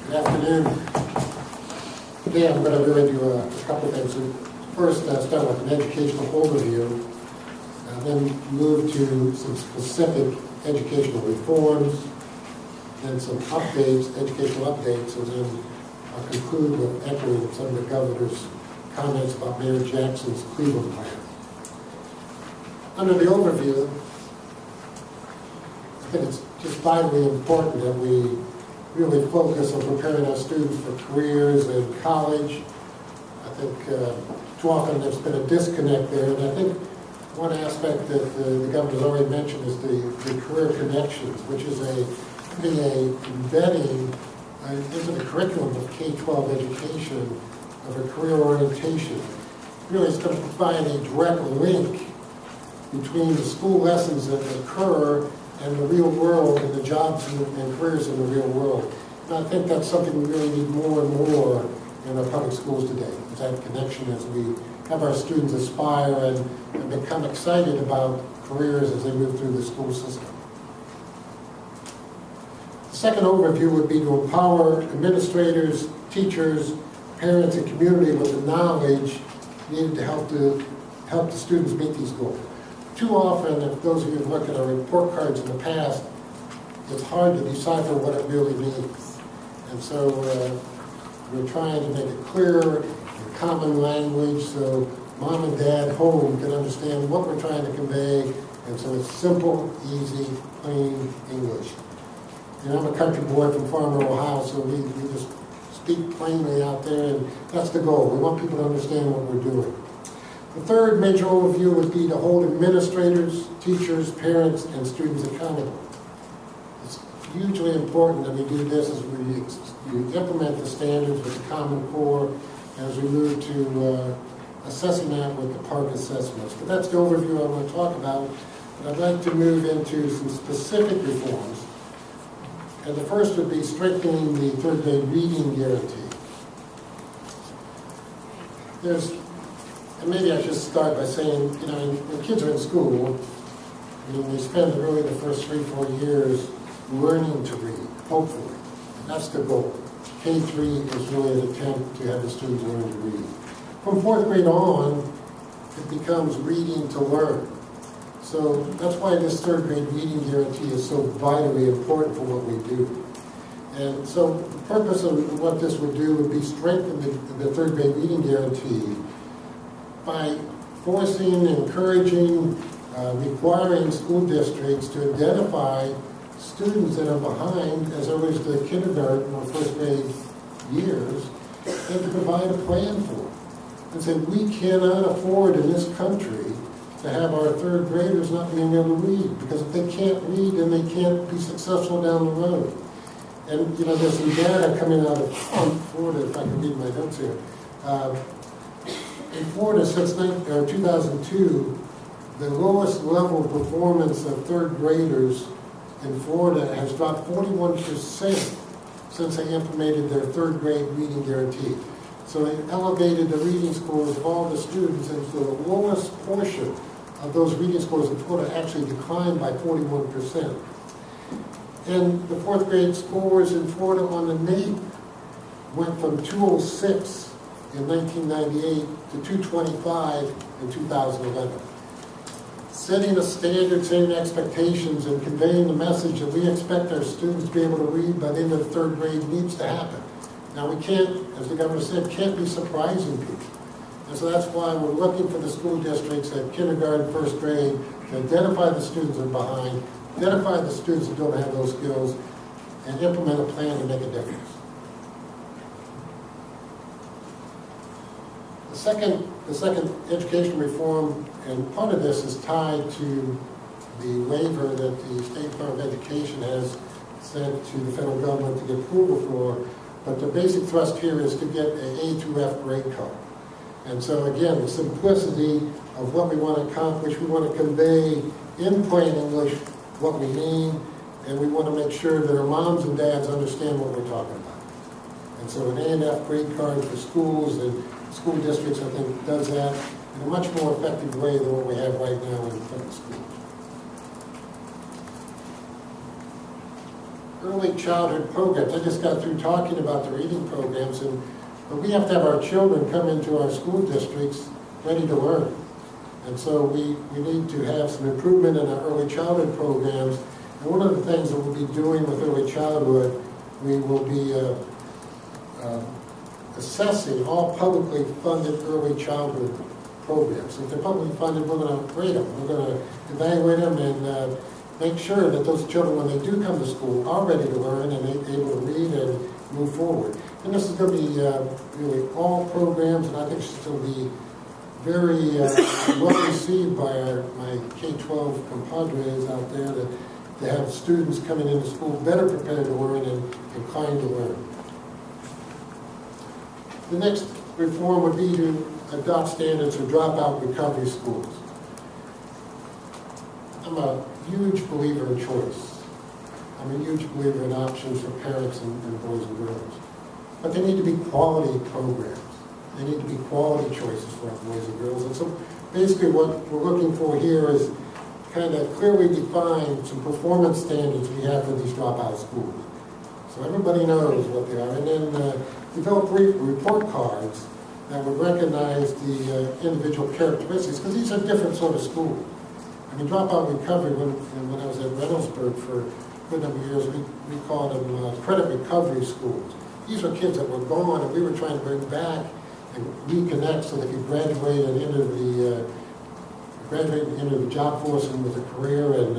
Good afternoon. Today I'm going to really do a couple of things. First, start with an educational overview, then move to some specific educational reforms, then some updates, educational updates, and then I'll conclude with echoing some of the governor's comments about Mayor Jackson's Cleveland plan. Under the overview, I think it's just vitally important that we really focus on preparing our students for careers in college. I think too often there's been a disconnect there, and I think one aspect that the governor's already mentioned is the career connections, which is embedding into the curriculum of K-12 education of a career orientation. Really, it's going to provide a direct link between the school lessons that occur and the real world and the jobs and careers in the real world. And I think that's something we really need more and more in our public schools today, is that connection as we have our students aspire and become excited about careers as they move through the school system. The second overview would be to empower administrators, teachers, parents, and community with the knowledge needed to help the students meet these goals. Too often, if those of you who look at our report cards in the past, it's hard to decipher what it really means. And so we're trying to make it clear in common language so mom and dad home can understand what we're trying to convey. And so it's simple, easy, plain English. And I'm a country boy from Farmer, Ohio, so we just speak plainly out there, and that's the goal. We want people to understand what we're doing. The third major overview would be to hold administrators, teachers, parents, and students accountable. It's hugely important that we do this as we implement the standards with the Common Core as we move to assessing that with the PARC assessments. But that's the overview I want to talk about. But I'd like to move into some specific reforms. And the first would be strengthening the third grade reading guarantee. And maybe I should start by saying, when kids are in school, they spend really the first 3-4 years learning to read, hopefully. That's the goal. K-3 is really an attempt to have the students learn to read. From 4th grade on, it becomes reading to learn. So that's why this third grade reading guarantee is so vitally important for what we do. And so the purpose of what this would do would be strengthen the third grade reading guarantee by forcing, encouraging, requiring school districts to identify students that are behind as early as the kindergarten or first grade years and to provide a plan for them. And say, we cannot afford in this country to have our third graders not being able to read, because if they can't read, then they can't be successful down the road. And there's some data coming out of Florida, if I can read my notes here. In Florida, since 2002, the lowest level of performance of third graders in Florida has dropped 41% since they implemented their third grade reading guarantee. So they elevated the reading scores of all the students, and so the lowest portion of those reading scores in Florida actually declined by 41%. And the 4th grade scores in Florida on the NAEP went from 206 in 1998 to 225 in 2011. Setting a standard, setting expectations, and conveying the message that we expect our students to be able to read by the end of the 3rd grade needs to happen. Now we can't, as the governor said, can't be surprising people. And so that's why we're looking for the school districts at kindergarten, 1st grade, to identify the students that are behind, identify the students that don't have those skills, and implement a plan to make a difference. The second education reform, and part of this is tied to the waiver that the State Department of Education has sent to the federal government to get approval for, but the basic thrust here is to get an A through F grade card. And so again, the simplicity of what we want to accomplish, we want to convey in plain English what we mean, and we want to make sure that our moms and dads understand what we're talking about. And so an A and F grade card for schools and school districts, I think, does that in a much more effective way than what we have right now in public schools. early childhood programs. I just got through talking about the reading programs, but we have to have our children come into our school districts ready to learn. And so we need to have some improvement in our early childhood programs. And one of the things that we'll be doing with early childhood, we will be assessing all publicly funded early childhood programs. So if they're publicly funded, we're going to grade them. We're going to evaluate them and make sure that those children, when they do come to school, are ready to learn and able to read and move forward. And this is going to be really all programs, and I think it's going to be very well received by my K-12 compadres out there to have students coming into school better prepared to learn and inclined to learn. The next reform would be to adopt standards for dropout recovery schools. I'm a huge believer in choice. I'm a huge believer in options for parents and boys and girls. But they need to be quality programs. They need to be quality choices for our boys and girls. And so basically what we're looking for here is kind of clearly define some performance standards we have for these dropout schools. So everybody knows what they are. And then develop report cards that would recognize the individual characteristics, because these are different sort of schools. I mean, dropout recovery, when I was at Reynoldsburg for a good number of years, we called them credit recovery schools. These were kids that were gone, and we were trying to bring back and reconnect so they could graduate and enter the job force and with a career and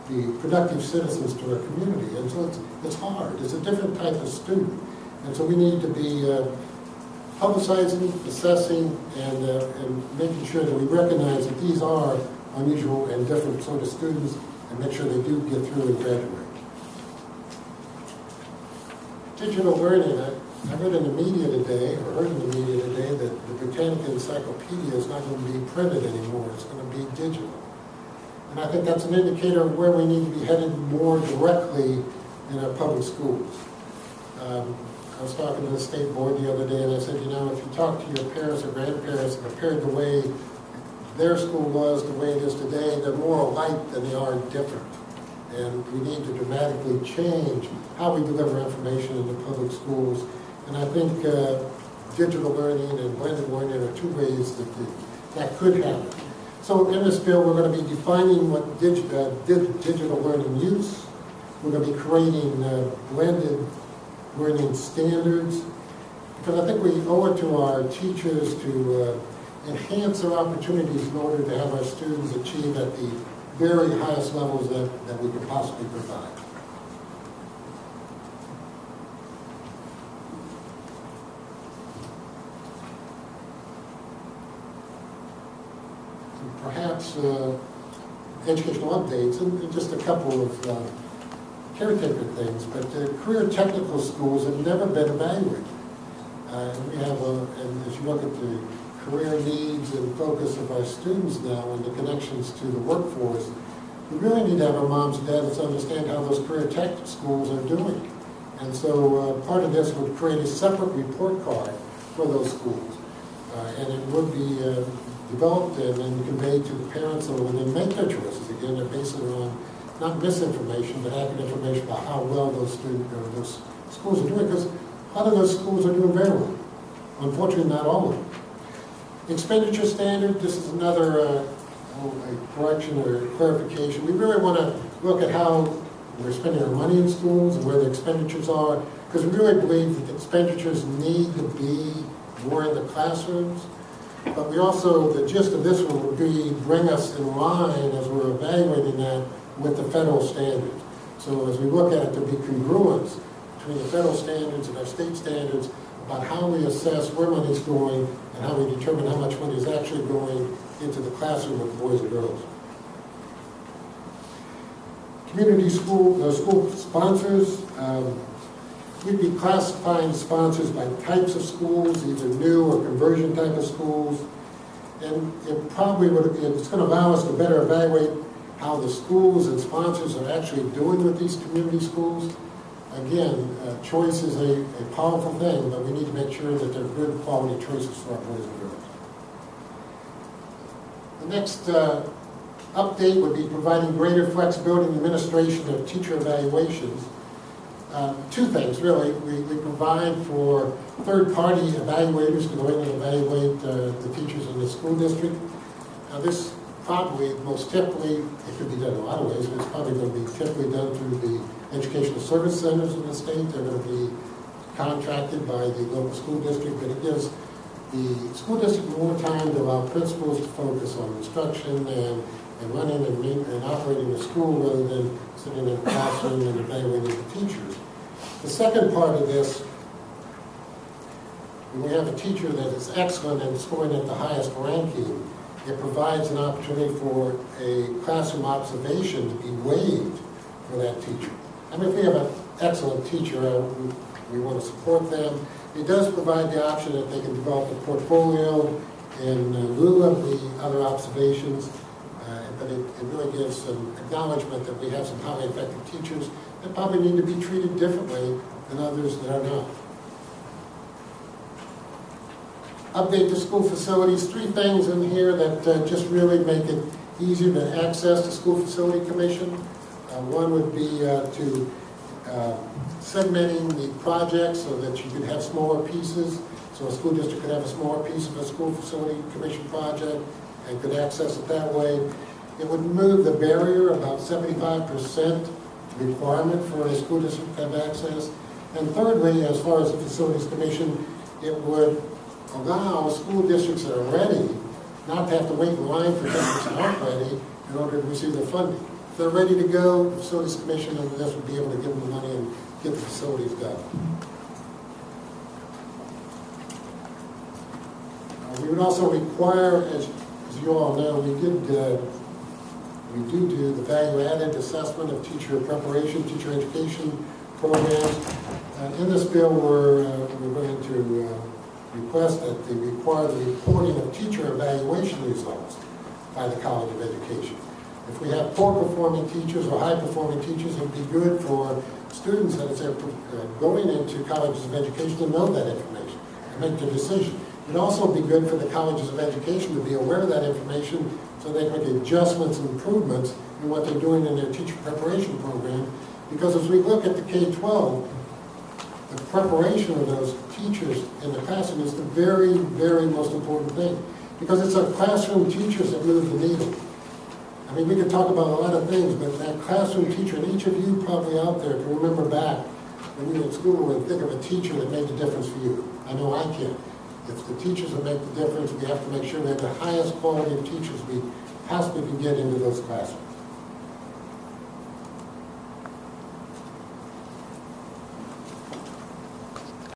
be productive citizens to our community. And so it's hard. It's a different type of student. And so we need to be publicizing, assessing, and making sure that we recognize that these are unusual and different sort of students and make sure they do get through and graduate. Digital learning, I read in the media today, or heard in the media today, that the Britannica Encyclopedia is not going to be printed anymore. It's going to be digital. And I think that's an indicator of where we need to be headed more directly in our public schools. I was talking to the state board the other day, and I said, you know, if you talk to your parents or grandparents and compared the way their school was the way it is today, they're more alike than they are different. And we need to dramatically change how we deliver information in the public schools. And I think digital learning and blended learning are two ways that could happen. So in this bill, we're going to be defining what digital learning use. We're going to be creating blended learning standards, because I think we owe it to our teachers to enhance their opportunities in order to have our students achieve at the very highest levels that we could possibly provide. Perhaps educational updates, and just a couple of caretaker things, but career technical schools have never been evaluated. And we have, and as you look at the career needs and focus of our students now and the connections to the workforce, we really need to have our moms and dads understand how those career tech schools are doing. And so part of this would create a separate report card for those schools. And it would be developed and then conveyed to the parents so when they make their choices, again, they're basing it on not misinformation, but accurate information about how well those schools are doing, because a lot of those schools are doing very well. Unfortunately, not all of them. Expenditure standard, this is another a correction or clarification. We really want to look at how we're spending our money in schools and where the expenditures are, because we really believe that the expenditures need to be more in the classrooms. But we also, the gist of this one would be bring us in line as we're evaluating that with the federal standards. So as we look at it, to be congruence between the federal standards and our state standards about how we assess where money is going and how we determine how much money is actually going into the classroom with boys and girls. Community school sponsors, we'd be classifying sponsors by types of schools, either new or conversion type of schools. And it probably it's going to allow us to better evaluate how the schools and sponsors are actually doing with these community schools. Again, choice is a powerful thing, but we need to make sure that they're good quality choices for our boys and girls. The next update would be providing greater flexibility in the administration of teacher evaluations. Two things, really. We provide for third-party evaluators to go in and evaluate the teachers in the school district. Now, this probably, most typically, it could be done in a lot of ways, but it's probably going to be typically done through the educational service centers in the state. They're going to be contracted by the local school district, but it gives the school district more time to allow principals to focus on instruction and running and operating the school rather than sitting in a classroom and evaluating the teachers. The second part of this, when we have a teacher that is excellent and scoring at the highest ranking, it provides an opportunity for a classroom observation to be waived for that teacher. I mean, if we have an excellent teacher, we want to support them. It does provide the option that they can develop a portfolio in lieu of the other observations, but it really gives some acknowledgement that we have some highly effective teachers that probably need to be treated differently than others that are not. Update the school facilities. 3 things in here that just really make it easier to access the School Facility Commission. One would be to segmenting the projects so that you could have smaller pieces. So a school district could have a smaller piece of a School Facility Commission project and could access it that way. It would remove the barrier, about 75% requirement for a school district to have access. And thirdly, as far as the Facilities Commission, it would allow school districts that are ready not to have to wait in line for districts that aren't ready in order to receive their funding. If they're ready to go, the Facilities Commission and this would be able to give them the money and get the facilities done. We would also require, as you all know, we do the value-added assessment of teacher preparation, teacher education programs. In this bill, we're going to request that they require the reporting of teacher evaluation results by the College of Education. If we have poor-performing teachers or high-performing teachers, it would be good for students that are going into colleges of education to know that information and make their decision. It would also be good for the colleges of education to be aware of that information so they can make adjustments and improvements in what they're doing in their teacher preparation program. Because as we look at the K-12, the preparation of those teachers in the classroom is the very, very most important thing. Because it's our classroom teachers that move the needle. I mean, we could talk about a lot of things, but that classroom teacher, and each of you probably out there can remember back when you were in school and think of a teacher that made the difference for you. I know I can. It's the teachers that make the difference. We have to make sure we have the highest quality of teachers we possibly can get into those classrooms.